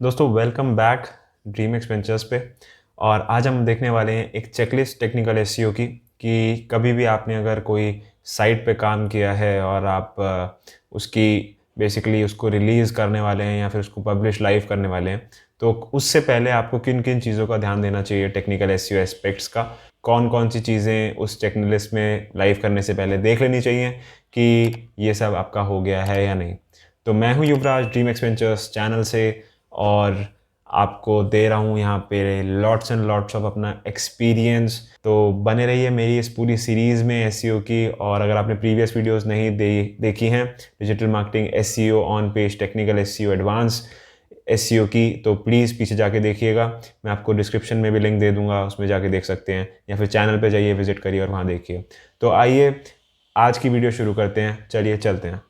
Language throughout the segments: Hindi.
दोस्तों वेलकम बैक ड्रीम एक्सपेंचर्स पे। और आज हम देखने वाले हैं एक चेकलिस्ट टेक्निकल एसईओ की कि कभी भी आपने अगर कोई साइट पे काम किया है और आप उसकी बेसिकली उसको रिलीज़ करने वाले हैं या फिर उसको पब्लिश लाइव करने वाले हैं, तो उससे पहले आपको किन किन चीज़ों का ध्यान देना चाहिए टेक्निकल एसईओ एस्पेक्ट्स का। कौन कौन सी चीज़ें उस चेकलिस्ट में लाइव करने से पहले देख लेनी चाहिए कि ये सब आपका हो गया है या नहीं। तो मैं हूँ युवराज ड्रीम एक्सपेंचर्स चैनल से और आपको दे रहा हूँ यहाँ पे लॉट्स एंड लॉट्स ऑफ अपना एक्सपीरियंस। तो बने रहिए मेरी इस पूरी सीरीज़ में एसईओ की। और अगर आपने प्रीवियस वीडियोस नहीं देखी हैं digital marketing SEO on page technical SEO advance SEO की, तो प्लीज़ पीछे जाके देखिएगा। मैं आपको डिस्क्रिप्शन में भी लिंक दे दूंगा, उसमें जाके देख सकते हैं या फिर चैनल पे जाइए विजिट करिए और वहाँ देखिए। तो आइए आज की वीडियो शुरू करते हैं, चलिए चलते हैं।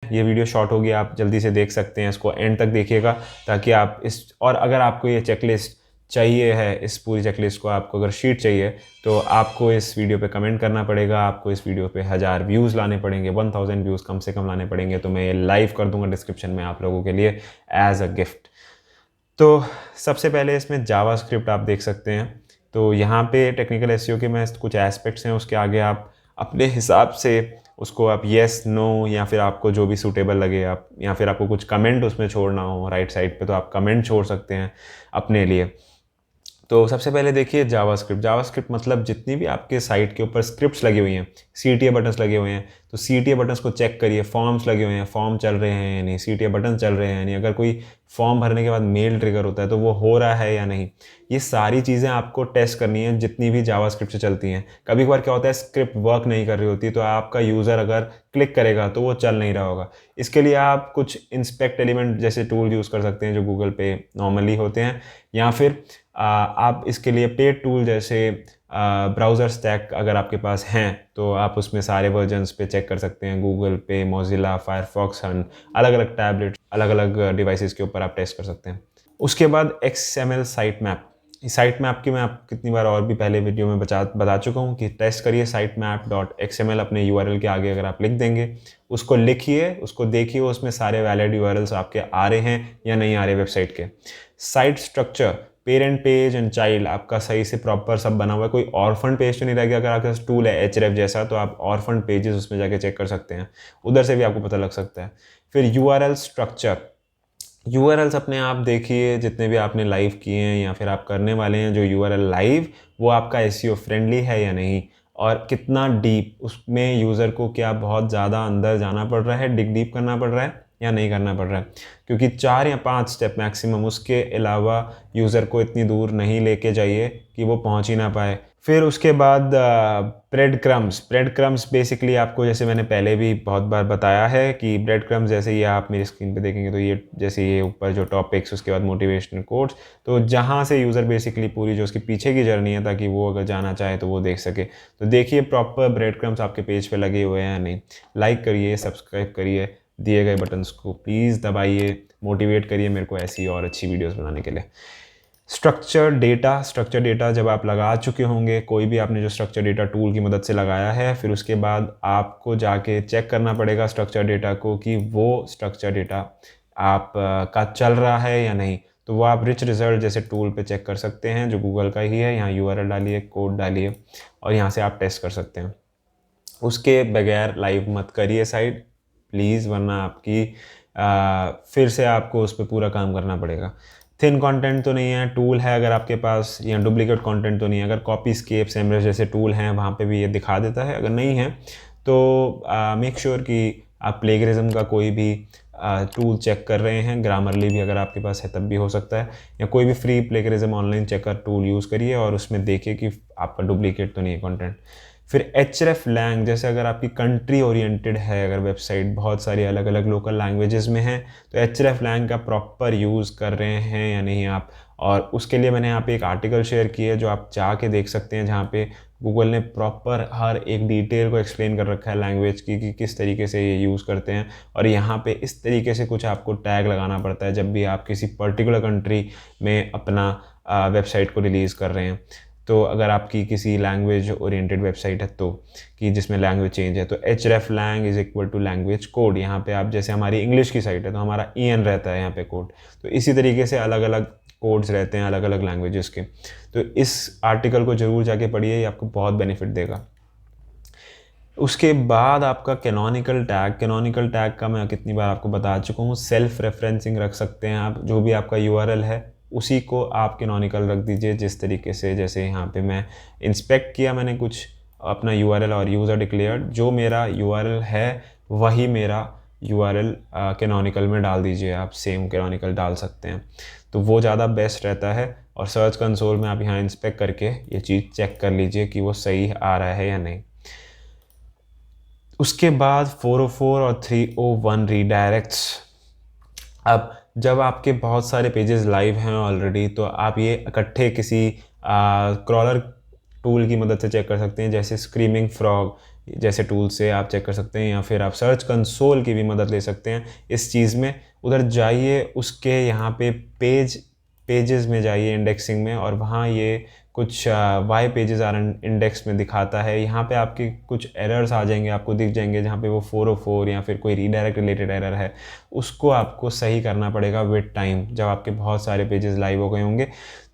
ये वीडियो शॉर्ट होगी, आप जल्दी से देख सकते हैं, इसको एंड तक देखिएगा ताकि आप और अगर आपको ये चेकलिस्ट चाहिए है, इस पूरी चेकलिस्ट को आपको अगर शीट चाहिए तो आपको इस वीडियो पे कमेंट करना पड़ेगा। आपको इस वीडियो पे 1000 व्यूज़ लाने पड़ेंगे, 1000 व्यूज़ कम से कम लाने पड़ेंगे, तो मैं ये लाइव कर दूंगा डिस्क्रिप्शन में आप लोगों के लिए एज अ गिफ्ट। तो सबसे पहले इसमें जावास्क्रिप्ट आप देख सकते हैं। तो यहाँ पे टेक्निकल एसईओ के में कुछ एस्पेक्ट्स हैं, उसके आगे आप अपने हिसाब से उसको आप येस नो या फिर आपको जो भी सूटेबल लगे आप, या फिर आपको कुछ कमेंट उसमें छोड़ना हो राइट साइड पे, तो आप कमेंट छोड़ सकते हैं अपने लिए। तो सबसे पहले देखिए जावास्क्रिप्ट। जावास्क्रिप्ट मतलब जितनी भी आपके साइट के ऊपर स्क्रिप्ट्स लगी हुई हैं, सीटीए बटन्स लगे हुए हैं, तो सीटीए बटन्स को चेक करिए। फॉर्म्स लगे हुए हैं, फॉर्म चल रहे हैं या नहीं, सीटीए बटन चल रहे हैं या नहीं, अगर कोई फॉर्म भरने के बाद मेल ट्रिगर होता है तो वो हो रहा है या नहीं। ये सारी चीज़ें आपको टेस्ट करनी है जितनी भी जावास्क्रिप्ट से चलती हैं। कभी कभार क्या होता है, स्क्रिप्ट वर्क नहीं कर रही होती, तो आपका यूज़र अगर क्लिक करेगा तो वो चल नहीं रहा होगा। इसके लिए आप कुछ इंस्पेक्ट एलिमेंट जैसे टूल यूज़ कर सकते हैं जो गूगल पे नॉर्मली होते हैं, या फिर आप इसके लिए पेड टूल जैसे ब्राउज़र स्टैक अगर आपके पास हैं तो आप उसमें सारे वर्जन्स पे चेक कर सकते हैं। गूगल पे, मोजिला, फायरफॉक्स, अलग अलग टैबलेट, अलग अलग डिवाइसेस के ऊपर आप टेस्ट कर सकते हैं। उसके बाद XML site map. Site map की मैं आप कितनी बार और भी पहले वीडियो में बता चुका हूँ कि टेस्ट करिए sitemap.xml अपने URL के आगे अगर आप लिख देंगे, उसको लिखिए, उसको देखिए उसमें सारे वैलिड URLs आपके आ रहे हैं या नहीं आ रहे वेबसाइट के। Site structure, parent page and child आपका सही से प्रॉपर सब बना हुआ है, कोई ऑर्फन पेज तो नहीं रह गया। अगर आपके पास टूल है href जैसा तो आप ऑर्फन पेजेस उसमें जाके चेक कर सकते हैं, उधर से भी आपको पता लग सकता है। फिर URL स्ट्रक्चर, URLs अपने आप देखिए जितने भी आपने लाइव किए हैं या फिर आप करने वाले हैं, जो URL लाइव वो आपका SEO फ्रेंडली है या नहीं, और कितना डीप उसमें यूज़र को क्या बहुत ज़्यादा अंदर जाना पड़ रहा है, डिग डीप करना पड़ रहा है या नहीं करना पड़ रहा है, क्योंकि 4 या 5 स्टेप मैक्सिमम, उसके अलावा यूज़र को इतनी दूर नहीं लेके जाइए कि वो पहुंच ही ना पाए। फिर उसके बाद ब्रेड क्रम्स बेसिकली आपको, जैसे मैंने पहले भी बहुत बार बताया है कि ब्रेड क्रम्स जैसे ये आप मेरी स्क्रीन पे देखेंगे तो ये जैसे ये ऊपर जो टॉपिक्स, उसके बाद मोटिवेशनल कोट्स, तो जहाँ से यूज़र बेसिकली पूरी जो उसकी पीछे की जर्नी है ताकि वो अगर जाना चाहे तो वो देख सके। तो देखिए प्रॉपर ब्रेड क्रम्स आपके पेज पे लगे हुए हैं या नहीं। लाइक करिए, सब्सक्राइब करिए, दिए गए बटन्स को प्लीज़ दबाइए, मोटिवेट करिए मेरे को ऐसी और अच्छी वीडियोस बनाने के लिए। स्ट्रक्चर डेटा जब आप लगा चुके होंगे, कोई भी आपने जो स्ट्रक्चर डेटा टूल की मदद से लगाया है, फिर उसके बाद आपको जाके चेक करना पड़ेगा स्ट्रक्चर डेटा को कि वो स्ट्रक्चर डेटा आप का चल रहा है या नहीं। तो वो आप रिच रिजल्ट जैसे टूल पे चेक कर सकते हैं जो गूगल का ही है। यहाँ URL डालिए, कोड डालिए और यहाँ से आप टेस्ट कर सकते हैं। उसके बगैर लाइव मत करिए साइट प्लीज़, वरना आपकी फिर से आपको उस पर पूरा काम करना पड़ेगा। थिन कंटेंट तो नहीं है, टूल है अगर आपके पास, या डुप्लीकेट कंटेंट तो नहीं है। अगर कॉपीस्केप, सेमरस जैसे टूल हैं वहाँ पे भी ये दिखा देता है, अगर नहीं है तो मेक श्योर कि आप प्लेगरिज्म का कोई भी टूल चेक कर रहे हैं। ग्रामरली भी अगर आपके पास है तब भी हो सकता है, या कोई भी free plagiarism online checker tool use करिए और उसमें देखिए कि आपका डुप्लीकेट तो नहीं है कंटेंट। फिर hreflang, जैसे अगर आपकी कंट्री ओरिएंटेड है, अगर वेबसाइट बहुत सारी अलग अलग लोकल लैंग्वेजेस में है, तो hreflang का प्रॉपर यूज़ कर रहे हैं या नहीं आप। और उसके लिए मैंने यहाँ पे एक आर्टिकल शेयर किया है जो आप जाके देख सकते हैं, जहाँ पे गूगल ने प्रॉपर हर एक डिटेल को एक्सप्लेन कर रखा है लैंग्वेज की कि किस तरीके से ये यूज़ करते हैं। और यहाँ पे इस तरीके से कुछ आपको टैग लगाना पड़ता है जब भी आप किसी पर्टिकुलर कंट्री में अपना वेबसाइट को रिलीज़ कर रहे हैं। तो अगर आपकी किसी लैंग्वेज ओरिएंटेड वेबसाइट है तो कि जिसमें लैंग्वेज चेंज है, तो hreflang is equal to language code. यहाँ पे आप जैसे हमारी इंग्लिश की साइट है तो हमारा en रहता है यहाँ पे कोड, तो इसी तरीके से अलग अलग कोड्स रहते हैं अलग अलग लैंग्वेजेस के। तो इस आर्टिकल को ज़रूर जाके पढ़िए, ये आपको बहुत बेनिफिट देगा। उसके बाद आपका कैनोनिकल टैग का मैं कितनी बार आपको बता चुका हूँ, सेल्फ रेफरेंसिंग रख सकते हैं आप। जो भी आपका यूआरएल है उसी को आप कैनोनिकल रख दीजिए, जिस तरीके से जैसे यहाँ पे मैं इंस्पेक्ट किया मैंने कुछ अपना यूआरएल और यूज़र डिक्लेयर्ड, जो मेरा यूआरएल है वही मेरा यूआरएल कैनोनिकल में डाल दीजिए, आप सेम कैनोनिकल डाल सकते हैं, तो वो ज़्यादा बेस्ट रहता है। और सर्च कंसोल में आप यहाँ इंस्पेक्ट करके ये चीज़ चेक कर लीजिए कि वो सही आ रहा है या नहीं। उसके बाद 404 और 301 रीडायरेक्ट्स। अब जब आपके बहुत सारे पेजेस लाइव हैं ऑलरेडी, तो आप ये इकट्ठे किसी क्रॉलर टूल की मदद से चेक कर सकते हैं, जैसे स्क्रीमिंग फ्रॉग जैसे टूल से आप चेक कर सकते हैं, या फिर आप सर्च कंसोल की भी मदद ले सकते हैं इस चीज़ में। उधर जाइए, उसके यहाँ पे पेजेस में जाइए इंडेक्सिंग में, और वहाँ ये कुछ वाई पेजेस आर इंडेक्स में दिखाता है। यहाँ पे आपके कुछ एरर्स आ जाएंगे, आपको दिख जाएंगे, जहाँ पे वो 404 या फिर कोई रीडायरेक्ट रिलेटेड एरर है, उसको आपको सही करना पड़ेगा विद टाइम, जब आपके बहुत सारे पेजेस लाइव हो गए होंगे।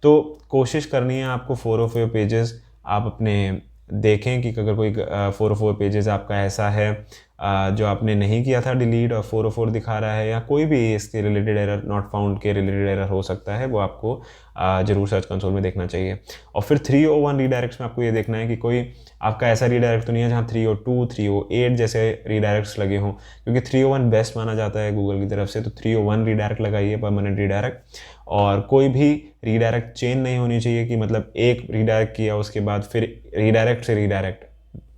तो कोशिश करनी है आपको 404 पेजेस आप अपने देखें कि अगर कोई 404 पेजेस आपका ऐसा है जो आपने नहीं किया था डिलीट और 404 दिखा रहा है, या कोई भी इसके रिलेटेड एरर, नॉट फाउंड के रिलेटेड एरर हो सकता है, वो आपको ज़रूर सर्च कंसोल में देखना चाहिए। और फिर 301 रीडायरेक्ट्स में आपको ये देखना है कि कोई आपका ऐसा रीडायरेक्ट तो नहीं है जहाँ 302, 308 जैसे रीडायरेक्ट्स लगे हों, क्योंकि 301 बेस्ट माना जाता है गूगल की तरफ से। तो 301 रीडायरेक्ट लगाइए, परमानेंट रीडायरेक्ट। और कोई भी रीडायरेक्ट चेन नहीं होनी चाहिए कि मतलब एक रीडायरेक्ट किया उसके बाद फिर रीडायरेक्ट से रीडायरेक्ट,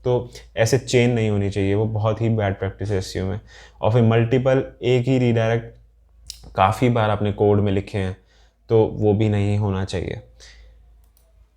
तो ऐसे चेन नहीं होनी चाहिए, वो बहुत ही बैड प्रैक्टिस है एसईओ में। और फिर मल्टीपल एक ही रीडायरेक्ट काफ़ी बार आपने कोड में लिखे हैं, तो वो भी नहीं होना चाहिए।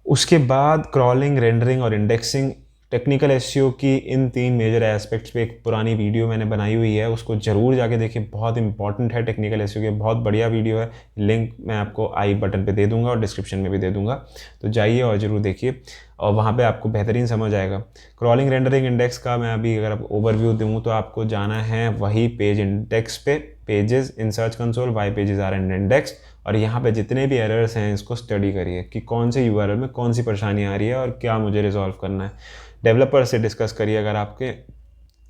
उसके बाद क्रॉलिंग, रेंडरिंग और इंडेक्सिंग। टेक्निकल एसईओ की इन 3 मेजर एस्पेक्ट्स पे एक पुरानी वीडियो मैंने बनाई हुई है, उसको ज़रूर जाके देखिए, बहुत इंपॉर्टेंट है टेक्निकल एसईओ के, बहुत बढ़िया वीडियो है। लिंक मैं आपको आई बटन पे दे दूंगा और डिस्क्रिप्शन में भी दे दूंगा, तो जाइए और ज़रूर देखिए, और वहाँ पे आपको बेहतरीन समझ आएगा। क्रॉलिंग, रेंडरिंग, इंडेक्स का मैं अभी अगर आप ओवरव्यू दूँ तो आपको जाना है वही पेज इंडेक्स पे, pages in search console, why pages are in index, और यहाँ पे जितने भी एरर्स हैं इसको स्टडी करिए कि कौन से यूआरएल में कौन सी परेशानी आ रही है और क्या मुझे रिजॉल्व करना है। डेवलपर से डिस्कस करिए अगर आपके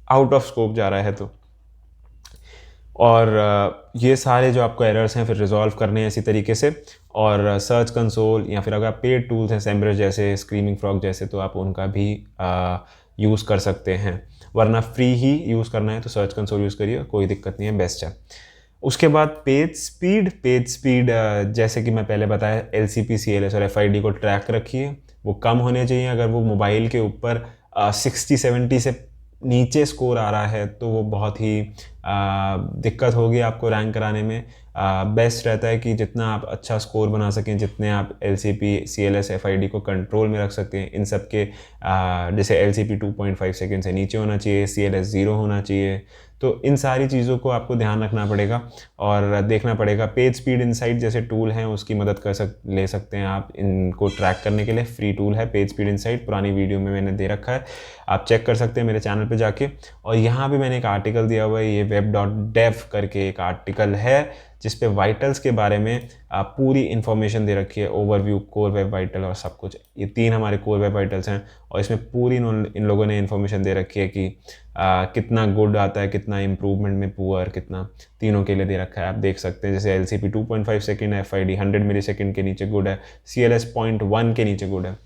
आउट ऑफ स्कोप जा रहा है तो। और ये सारे जो आपको एरर्स हैं फिर रिजॉल्व करने हैं इसी तरीके से। और सर्च कंसोल या फिर अगर पेड टूल्स हैं सेमब्रश जैसे, स्क्रीमिंग फ्रॉग जैसे, तो आप उनका भी यूज़ कर सकते हैं, वरना फ्री ही यूज़ करना है तो सर्च कंसोल यूज़ करिए, कोई दिक्कत नहीं है, बेस्ट है। उसके बाद पेज स्पीड, जैसे कि मैं पहले बताया, LCP, CLS और FID को ट्रैक रखिए, वो कम होने चाहिए। अगर वो मोबाइल के ऊपर 60-70 से नीचे स्कोर आ रहा है तो वो बहुत ही दिक्कत होगी आपको रैंक कराने में। बेस्ट रहता है कि जितना आप अच्छा स्कोर बना सकें, जितने आप LCP, CLS, FID को कंट्रोल में रख सकते हैं, इन सब के जैसे LCP 2.5 सेकेंड से नीचे होना चाहिए, CLS 0 होना चाहिए, तो इन सारी चीज़ों को आपको ध्यान रखना पड़ेगा और देखना पड़ेगा। पेज स्पीड इनसाइट जैसे टूल हैं उसकी मदद ले सकते हैं आप इनको ट्रैक करने के लिए, फ्री टूल है पेज स्पीड इनसाइट, पुरानी वीडियो में मैंने दे रखा है, आप चेक कर सकते हैं मेरे चैनल पे जाके। और यहाँ पे मैंने एक आर्टिकल दिया हुआ है, ये web.dev करके एक आर्टिकल है जिस पे वाइटल्स के बारे में पूरी इन्फॉर्मेशन दे रखी है, ओवरव्यू, कोर वेब वाइटल और सब कुछ। ये 3 हमारे कोर वेब वाइटल्स हैं और इसमें पूरी इन लोगों ने इन्फॉर्मेशन दे रखी है कि कितना गुड आता है, कितना इम्प्रूवमेंट में पुअर, कितना, तीनों के लिए दे रखा है, आप देख सकते हैं। जैसे LCP 2.5 सेकेंड है, FID 100 मिली सेकेंड के नीचे गुड है, CLS 0.1 के नीचे गुड है।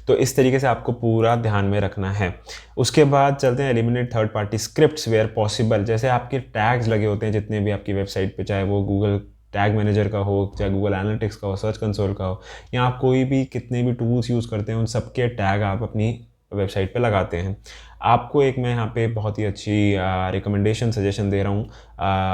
तो इस तरीके से आपको पूरा ध्यान में रखना है। उसके बाद चलते हैं eliminate third party scripts where possible. जैसे आपके टैग्स लगे होते हैं जितने भी आपकी वेबसाइट पे, चाहे वो गूगल टैग मैनेजर का हो, चाहे गूगल एनालिटिक्स का हो, सर्च कंसोल का हो, या आप कोई भी कितने भी टूल्स यूज़ करते हैं उन सब के टैग आप अपनी वेबसाइट पे लगाते हैं। आपको एक मैं यहाँ पे बहुत ही अच्छी रिकमेंडेशन सजेशन दे रहा हूँ।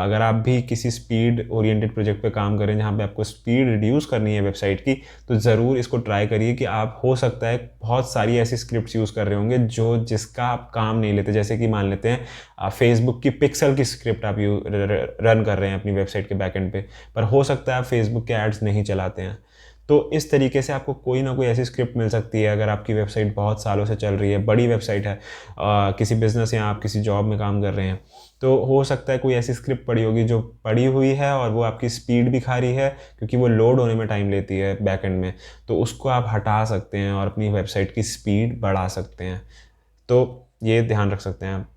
अगर आप भी किसी स्पीड ओरिएंटेड प्रोजेक्ट पे काम करें जहाँ पे आपको स्पीड रिड्यूस करनी है वेबसाइट की, तो ज़रूर इसको ट्राई करिए कि आप, हो सकता है बहुत सारी ऐसी स्क्रिप्ट्स यूज़ कर रहे होंगे जिसका आप काम नहीं लेते। जैसे कि मान लेते हैं फेसबुक की पिक्सल की स्क्रिप्ट आप रन कर रहे हैं अपनी वेबसाइट के बैकएंड पे, पर हो सकता है आप फेसबुक के एड्स नहीं चलाते हैं, तो इस तरीके से आपको कोई ना कोई ऐसी स्क्रिप्ट मिल सकती है अगर आपकी वेबसाइट बहुत सालों से चल रही है, बड़ी वेबसाइट है, किसी बिज़नेस या आप किसी जॉब में काम कर रहे हैं, तो हो सकता है कोई ऐसी स्क्रिप्ट पड़ी होगी जो पड़ी हुई है और वो आपकी स्पीड भी खा रही है क्योंकि वो लोड होने में टाइम लेती है बैकएंड में। तो उसको आप हटा सकते हैं और अपनी वेबसाइट की स्पीड बढ़ा सकते हैं। तो ये ध्यान रख सकते हैं आप।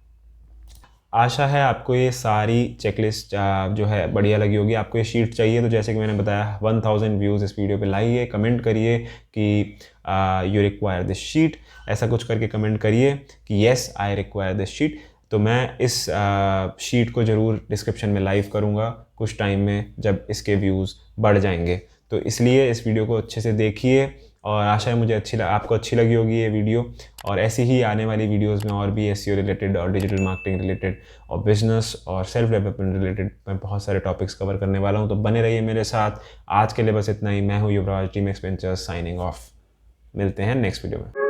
आशा है आपको ये सारी चेकलिस्ट जो है बढ़िया लगी होगी। आपको ये शीट चाहिए तो जैसे कि मैंने बताया 1000 व्यूज़ इस वीडियो पे लाइए, कमेंट करिए कि यू रिक्वायर दिस शीट, ऐसा कुछ करके कमेंट करिए कि yes I require this sheet. तो मैं इस शीट को ज़रूर डिस्क्रिप्शन में लाइव करूँगा कुछ टाइम में जब इसके व्यूज़ बढ़ जाएंगे। तो इसलिए इस वीडियो को अच्छे से देखिए और आशा है मुझे आपको अच्छी लगी होगी ये वीडियो। और ऐसी ही आने वाली वीडियोस में और भी एसईओ रिलेटेड और डिजिटल मार्केटिंग रिलेटेड और बिजनेस और सेल्फ डेवलपमेंट रिलेटेड मैं बहुत सारे टॉपिक्स कवर करने वाला हूँ। तो बने रहिए मेरे साथ। आज के लिए बस इतना ही। मैं हूँ युवराज, टीम एक्सपेंचर्स साइनिंग ऑफ। मिलते हैं नेक्स्ट वीडियो में।